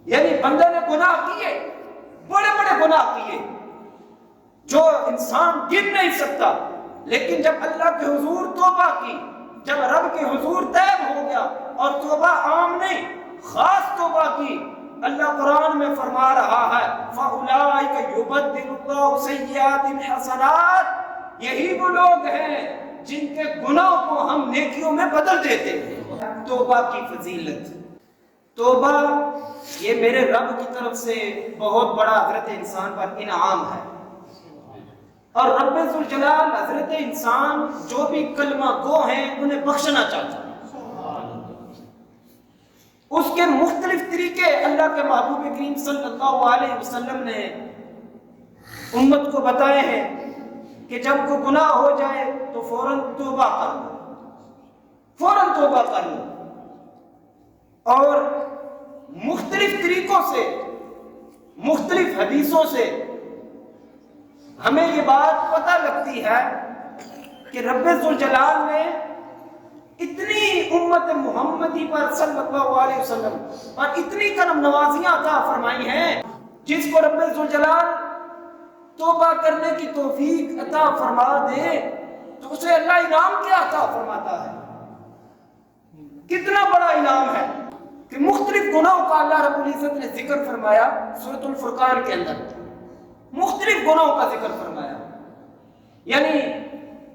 یعنی بندے نے گناہ کیے، بڑے بڑے گناہ کیے جو انسان گن نہیں سکتا، لیکن جب اللہ کے حضور توبہ کی، جب رب کے حضور طیب ہو گیا اور توبہ عام نہیں خاص توبہ کی، اللہ قرآن میں فرما رہا ہے فَأُولَٰئِكَ يُبَدِّلُ اللَّهُ سَيِّئَاتِهِمْ حَسَنَاتٍ، یہی وہ لوگ ہیں جن کے گناہوں کو ہم نیکیوں میں بدل دیتے ہیں۔ توبہ کی فضیلت، توبہ یہ میرے رب کی طرف سے بہت بڑا حضرت انسان پر انعام ہے، اور رب ذوالجلال حضرت انسان جو بھی کلمہ گو ہیں انہیں بخشنا چاہتا ہے۔ اس کے مختلف طریقے اللہ کے محبوب کریم صلی اللہ علیہ وسلم نے امت کو بتائے ہیں کہ جب کوئی گناہ ہو جائے تو فوراً توبہ کر لو، فوراً توبہ کر لو، اور مختلف طریقوں سے، مختلف حدیثوں سے ہمیں یہ بات پتہ لگتی ہے کہ رب ذوالجلال نے اتنی امت محمدی پر صلی اللہ علیہ وسلم اور اتنی کرم نوازیاں عطا فرمائی ہیں، جس کو رب ذوالجلال توبہ کرنے کی توفیق عطا فرما دے تو اسے اللہ انعام کیا عطا فرماتا ہے، کتنا بڑا انعام ہے کہ مختلف گناہوں کا اللہ رب العزت نے ذکر فرمایا سورۃ الفرقان کے اندر، مختلف گناہوں کا ذکر فرمایا، یعنی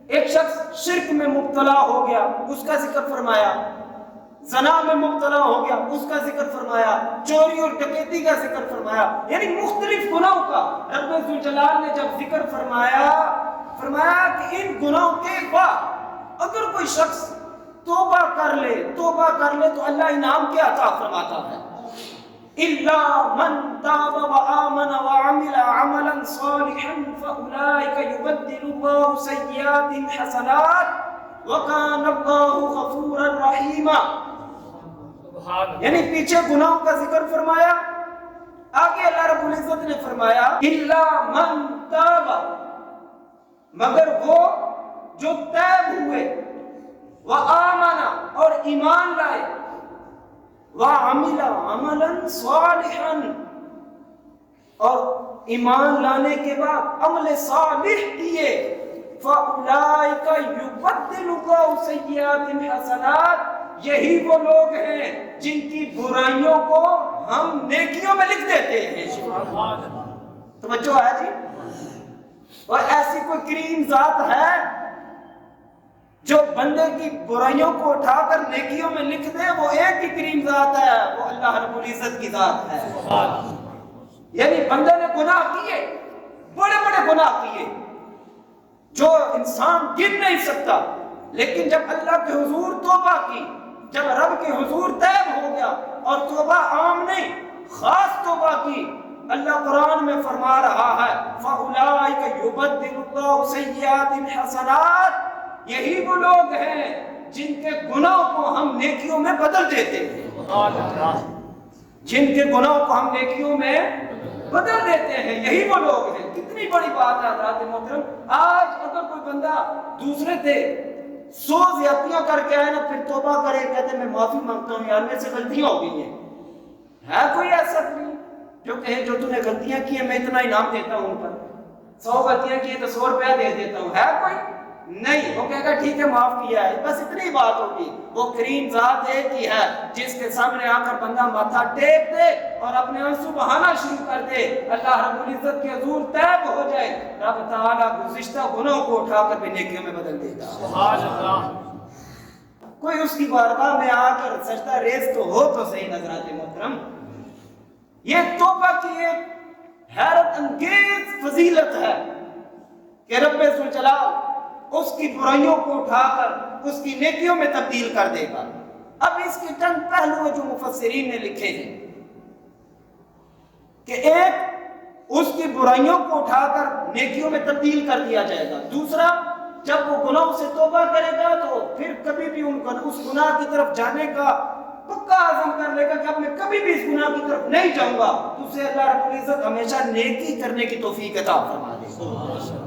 ایک شخص شرک میں مبتلا ہو گیا اس کا ذکر فرمایا، زنا میں مبتلا ہو گیا اس کا ذکر فرمایا، چوری اور ڈکیتی کا ذکر فرمایا، یعنی مختلف گناہوں کا رب ذوالجلال نے جب ذکر فرمایا کہ ان گناہوں کے بعد اگر کوئی شخص توبہ کر لے تو اللہ انعام کیا عطا فرماتا ہے، إِلَّا مَن تَابَ وَآمَنَ وَعَمِلَ عَمَلًا صَالِحًا فَأُولَٰئِكَ يُبَدِّلُ اللَّهُ سَيِّئَاتِهِمْ حَسَنَاتٍ وَكَانَ اللَّهُ غَفُورًا رَحِيمًا۔ یعنی پیچھے گناہوں کا ذکر فرمایا، آگے اللہ رب العزت نے فرمایا إِلَّا مَن تَابَ، مگر وہ جو تائب ہوئے، وَآمَنَ اور ایمان لائے، وَعَمِلَ عَمَلًا صَالِحًا اور ایمان لانے کے بعد عمل صالح کیے، فَأُولَٰئِكَ يُبَدِّلُ اللَّهُ سَيِّئَاتِهِمْ حَسَنَاتٍ، یہی وہ لوگ ہیں جن کی برائیوں کو ہم نیکیوں میں لکھ دیتے ہیں۔ توجہ ہے جی؟ اور ایسی کوئی کریم ذات ہے جو بندے کی برائیوں کو اٹھا کر نیکیوں میں لکھ دے؟ وہ ایک ہی کریم ذات ہے، وہ اللہ رب العزت کی ذات ہے۔ یعنی بندے نے گناہ کیے، بڑے بڑے گناہ کیے جو انسان گن نہیں سکتا، لیکن جب اللہ کے حضور توبہ کی، جب رب کے حضور طیب ہو گیا اور توبہ عام نہیں خاص توبہ کی، اللہ قرآن میں فرما رہا ہے فَأُولَٰئِكَ يُبَدِّلُ اللَّهُ سَيِّئَاتِهِمْ حَسَنَاتٍ، یہی وہ لوگ ہیں جن کے گناہوں کو ہم نیکیوں میں بدل دیتے ہیں، جن کے گناہوں کو ہم نیکیوں میں بدل دیتے ہیں، یہی وہ لوگ ہیں۔ کتنی بڑی بات ہے حضرات محترم، آج اگر کوئی بندہ دوسرے تھے 100 زیادتیاں کر کے آئے نا، پھر توبہ کرے، کہتے ہیں میں معافی مانگتا ہوں یار میرے سے غلطیاں ہو گئی ہیں، ہے کوئی ایسا کوئی جو کہے جو تم نے غلطیاں کی ہیں میں اتنا انعام دیتا ہوں ان پر، 100 غلطیاں کی ہیں تو 100 روپیہ دے دیتا ہوں، ہے کوئی؟ نہیں، وہ کہے گا ٹھیک ہے معاف کیا ہے، بس اتنی بات ہوگی۔ وہ کریم ذات ایک ہی ہے جس کے سامنے آ کر بندہ ماتھا ٹیک دے اور اپنے آنسو بہانا شروع کر دے، اللہ رب العزت کے حضور طیب ہو جائے، رب تعالیٰ گزشتہ گناہوں کو اٹھا کر بھی نیکیوں میں بدل دیتا ہے۔ سبحان اللہ۔ کوئی اس کی بارگاہ میں آ کر سجدہ ریز تو ہو تو صحیح حضرات محترم۔ یہ توبہ کی ایک حیرت انگیز فضیلت ہے کہ رب ذوالجلال اس کی برائیوں کو اٹھا کر اس کی نیکیوں میں تبدیل کر دے گا۔ اب اس کے چند پہلو جو مفسرین نے لکھے ہیں کہ ایک اس کی برائیوں کو اٹھا کر نیکیوں میں تبدیل کر دیا جائے گا، دوسرا جب وہ گناہوں سے توبہ کرے گا تو پھر کبھی بھی اس گناہ کی طرف جانے کا پکا عزم کر لے گا کہ اب میں کبھی بھی اس گناہ کی طرف نہیں جاؤں گا، تو اسے اللہ رب العزت ہمیشہ نیکی کرنے کی توفیق عطا فرما دے گا۔